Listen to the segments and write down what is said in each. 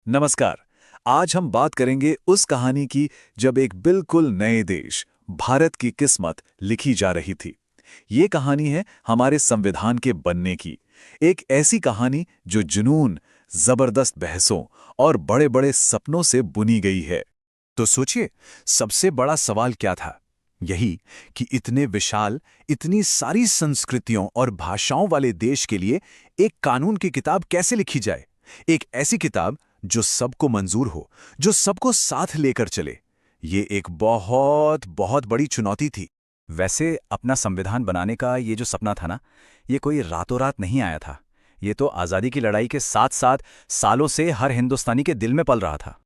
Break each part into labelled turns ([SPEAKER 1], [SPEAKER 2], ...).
[SPEAKER 1] नमस्कार। आज हम बात करेंगे उस कहानी की जब एक बिल्कुल नए देश भारत की किस्मत लिखी जा रही थी। ये कहानी है हमारे संविधान के बनने की। एक ऐसी कहानी जो जुनून, जबरदस्त बहसों और बड़े-बड़े सपनों से बुनी गई है। तो सोचिए, सबसे बड़ा सवाल क्या था? यही कि इतने विशाल, इतनी सारी संस्कृतियों और भाषाओं वाले देश के लिए एक कानून की किताब कैसे लिखी जाए? एक ऐसी किताब जो सबको मंजूर हो, जो सबको साथ लेकर चले। ये एक बहुत बहुत बड़ी चुनौती थी।
[SPEAKER 2] वैसे अपना संविधान बनाने का ये जो सपना था ना, ये कोई रातों रात नहीं आया था। ये तो आज़ादी की लड़ाई के साथ साथ सालों से हर हिंदुस्तानी के दिल में पल रहा था।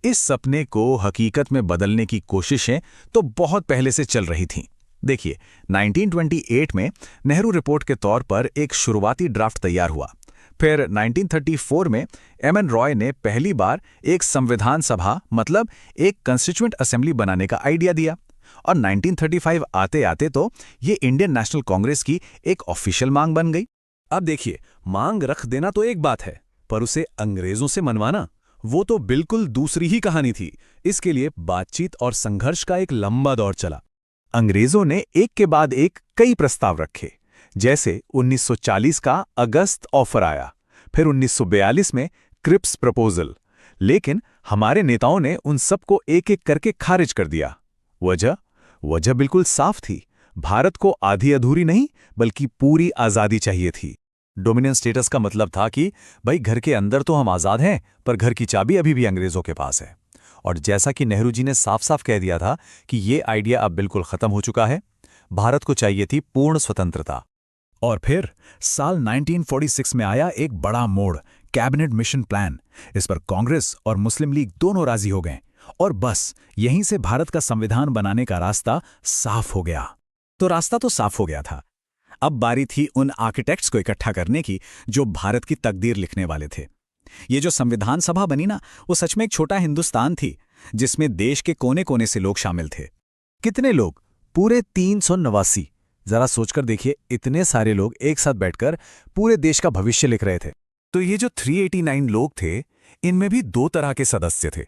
[SPEAKER 1] इस सपने को हकीकत में बदलने की कोशिशें तो बहुत पहले से चल रही थीं। देखिए, 1928 में नेहरू रिपोर्ट के तौर पर एक शुरुआती ड्राफ्ट तैयार हुआ। फिर 1934 में एमएन रॉय ने पहली बार एक संविधान सभा मतलब एक कॉन्स्टिट्यूएंट असेंबली बनाने का आइडिया दिया। और 1935 आते आते तो ये इंडियन नेशनल कांग्रेस की एक ऑफिशियल मांग बन गई।
[SPEAKER 3] अब देखिए, मांग रख देना तो एक बात है, पर उसे अंग्रेजों से मनवाना वो तो बिल्कुल दूसरी ही कहानी थी। इसके लिए बातचीत और संघर्ष का एक लंबा दौर चला।
[SPEAKER 1] अंग्रेजों ने एक के बाद एक कई प्रस्ताव रखे। जैसे 1940 का अगस्त ऑफर आया, फिर 1942 में क्रिप्स प्रपोजल। लेकिन हमारे नेताओं ने उन सबको एक एक करके खारिज कर दिया। वजह बिल्कुल साफ थी। भारत को आधी अधूरी नहीं बल्कि पूरी आजादी चाहिए थी।
[SPEAKER 2] डोमिनेंस स्टेटस का मतलब था कि भाई घर के अंदर तो हम आज़ाद हैं, पर घर की चाबी अभी भी अंग्रेज़ों के पास है। और जैसा कि नेहरू जी ने साफ साफ कह दिया था कि ये आइडिया अब बिल्कुल ख़त्म हो चुका है। भारत को चाहिए थी पूर्ण स्वतंत्रता।
[SPEAKER 1] और फिर साल 1946 में आया एक बड़ा मोड़, कैबिनेट मिशन प्लान। इस पर कांग्रेस और मुस्लिम लीग दोनों राजी हो गए और बस यहीं से भारत का संविधान बनाने का रास्ता साफ हो गया।
[SPEAKER 2] तो रास्ता तो साफ हो गया था। अब बारी थी उन आर्किटेक्ट्स को इकट्ठा करने की जो भारत की तकदीर लिखने वाले थे। ये जो संविधान सभा बनी ना, वो सच में एक छोटा हिंदुस्तान थी जिसमें देश के कोने कोने से लोग शामिल थे।
[SPEAKER 1] कितने लोग? पूरे 389। जरा सोचकर देखिए, इतने सारे लोग एक साथ बैठकर पूरे देश का भविष्य लिख रहे थे। तो ये जो 389 लोग थे, इनमें भी दो तरह के सदस्य थे।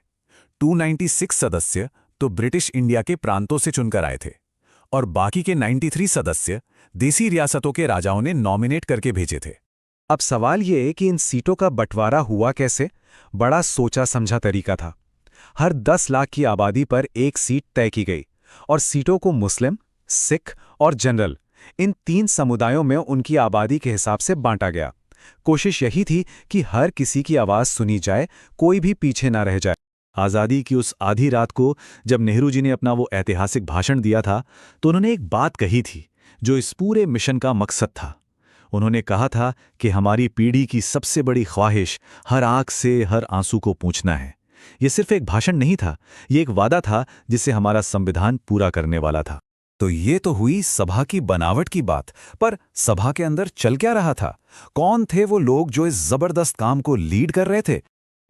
[SPEAKER 1] 296 सदस्य तो ब्रिटिश इंडिया के प्रांतों से चुनकर आए थे और बाकी के 93 सदस्य देसी रियासतों के राजाओं ने नॉमिनेट करके भेजे थे। अब सवाल ये है कि इन सीटों का बंटवारा हुआ कैसे? बड़ा सोचा समझा तरीका था। हर 10 लाख की आबादी पर एक सीट तय की गई और सीटों को मुस्लिम, सिख और जनरल, इन 3 समुदायों में उनकी आबादी के हिसाब से बांटा गया। कोशिश यही थी कि हर किसी की आवाज सुनी जाए, कोई भी पीछे ना रह जाए। आज़ादी की उस आधी रात को जब नेहरू जी ने अपना वो ऐतिहासिक भाषण दिया था, तो उन्होंने एक बात कही थी जो इस पूरे मिशन का मकसद था। उन्होंने कहा था कि हमारी पीढ़ी की सबसे बड़ी ख्वाहिश हर आंख से हर आंसू को पूंछना है। ये सिर्फ एक भाषण नहीं था, ये एक वादा था जिसे हमारा संविधान पूरा करने वाला था।
[SPEAKER 3] तो ये तो हुई सभा की बनावट की बात, पर सभा के अंदर चल क्या रहा था? कौन थे वो लोग जो इस जबरदस्त काम को लीड कर रहे थे?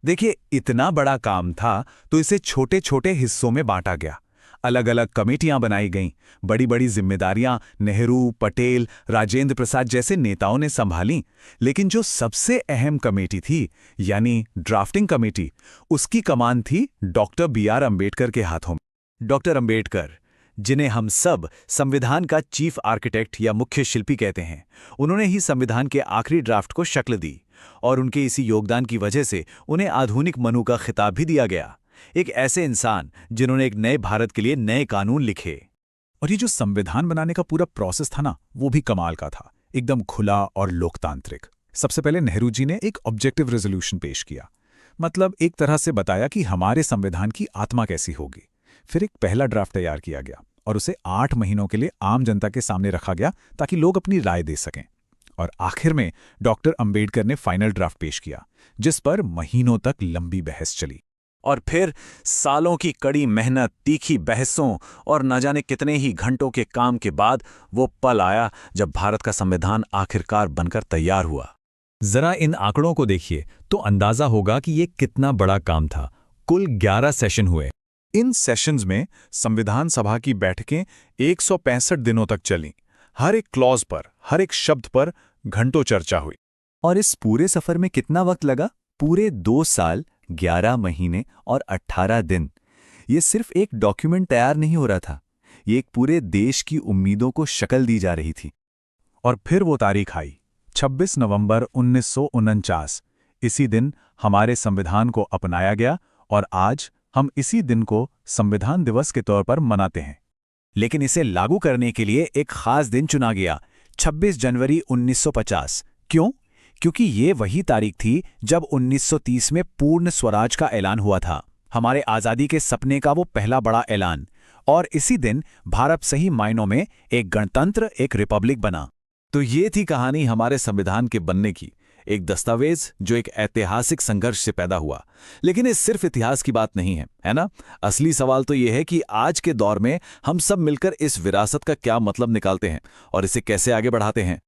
[SPEAKER 1] देखिए, इतना बड़ा काम था तो इसे छोटे छोटे हिस्सों में बांटा गया। अलग अलग कमेटियां बनाई गईं। बड़ी बड़ी जिम्मेदारियां नेहरू, पटेल, राजेंद्र प्रसाद जैसे नेताओं ने संभालीं। लेकिन जो सबसे अहम कमेटी थी, यानी ड्राफ्टिंग कमेटी, उसकी कमान थी डॉक्टर बी.आर. अम्बेडकर के हाथों में। डॉक्टर अम्बेडकर, जिन्हें हम सब संविधान का चीफ आर्किटेक्ट या मुख्य शिल्पी कहते हैं, उन्होंने ही संविधान के आखिरी ड्राफ्ट को शक्ल दी और उनके इसी योगदान की वजह से उन्हें आधुनिक मनु का खिताब भी दिया गया। एक ऐसे इंसान जिन्होंने एक नए भारत के लिए नए कानून लिखे। और ये जो संविधान बनाने का पूरा प्रोसेस था ना, वो भी कमाल का था, एकदम खुला और लोकतांत्रिक। सबसे पहले नेहरू जी ने एक ऑब्जेक्टिव रेजोल्यूशन पेश किया, मतलब एक तरह से बताया कि हमारे संविधान की आत्मा कैसी होगी। फिर एक पहला ड्राफ्ट तैयार किया गया और उसे 8 महीनों के लिए आम जनता के सामने रखा गया ताकि लोग अपनी राय दे सकें। और आखिर में डॉक्टर अंबेडकर ने फाइनल ड्राफ्ट पेश किया, जिस पर महीनों तक लंबी बहस चली।
[SPEAKER 2] और फिर सालों की कड़ी मेहनत, तीखी बहसों और न जाने कितने ही घंटों के काम के बाद वो पल आया जब भारत का संविधान आखिरकार बनकर तैयार हुआ।
[SPEAKER 3] जरा इन आंकड़ों को देखिए तो अंदाजा होगा कि ये कितना बड़ा काम था। कुल 11 सेशन हुए।
[SPEAKER 1] इन सेशंस में संविधान सभा की बैठकें 165 दिनों तक चलीं। हर एक क्लॉज पर, हर एक शब्द पर घंटों चर्चा हुई।
[SPEAKER 3] और इस पूरे सफर में कितना वक्त लगा? पूरे 2 साल
[SPEAKER 2] 11 महीने और 18 दिन। ये सिर्फ एक डॉक्यूमेंट तैयार नहीं हो रहा था, ये एक पूरे देश की उम्मीदों को शक्ल दी जा रही थी।
[SPEAKER 1] और फिर वो तारीख आई, 26 नवंबर 1949। इसी दिन हमारे संविधान को अपनाया गया और आज हम इसी दिन को संविधान दिवस के तौर पर मनाते हैं।
[SPEAKER 3] लेकिन इसे लागू करने के लिए एक खास दिन चुना गया, 26 जनवरी 1950। क्यों? क्योंकि ये वही तारीख थी जब 1930 में पूर्ण स्वराज का ऐलान हुआ था, हमारे आज़ादी के सपने का वो पहला बड़ा ऐलान। और इसी दिन भारत सही मायनों में एक गणतंत्र, एक रिपब्लिक बना।
[SPEAKER 2] तो ये थी कहानी हमारे संविधान के बनने की, एक दस्तावेज जो एक ऐतिहासिक संघर्ष से पैदा हुआ। लेकिन ये सिर्फ इतिहास की बात नहीं है ना? असली सवाल तो ये है कि आज के दौर में हम सब मिलकर इस विरासत का क्या मतलब निकालते हैं और इसे कैसे आगे बढ़ाते हैं।